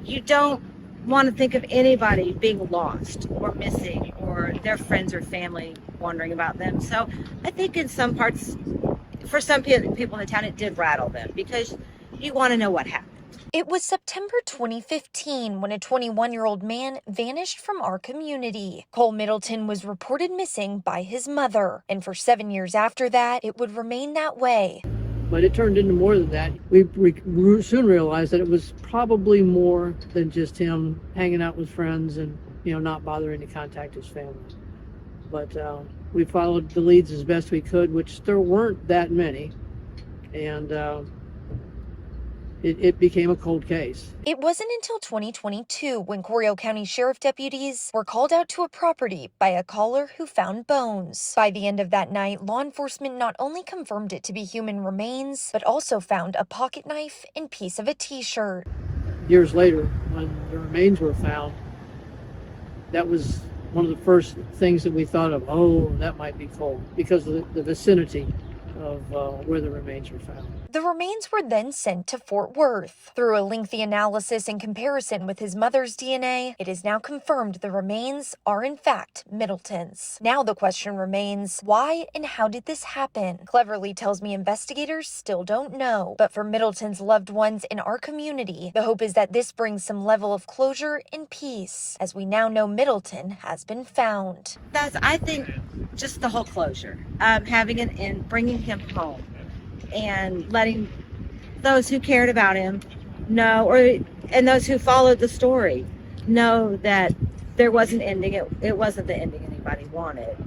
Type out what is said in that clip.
you don't want to think of anybody being lost or missing or their friends or family wondering about them. So I think in some parts, for some people in the town, it did rattle them because you want to know what happened. It was September 2015 when a 21-year-old man vanished from our community. Cole Middleton was reported missing by his mother, and for 7 years after that, it would remain that way. But it turned into more than that. We soon realized that it was probably more than just him hanging out with friends and, not bothering to contact his family. But we followed the leads as best we could, which there weren't that many. And it became a cold case. It wasn't until 2022 when Corio County Sheriff deputies were called out to a property by a caller who found bones. By the end of that night, law enforcement not only confirmed it to be human remains, but also found a pocket knife and piece of a t-shirt. Years later, when the remains were found, that was one of the first things that we thought of. Oh, that might be Cole, because of the vicinity of where the remains were found. The remains were then sent to Fort Worth. Through a lengthy analysis and comparison with his mother's DNA, it is now confirmed the remains are in fact Middleton's. Now the question remains, why and how did this happen? Cleverly tells me investigators still don't know. But for Middleton's loved ones in our community, the hope is that this brings some level of closure and peace, as we now know Middleton has been found. That's, I think, just the whole closure, having an end, bringing him home, and letting those who cared about him know, and those who followed the story know that there was an ending. It wasn't the ending anybody wanted.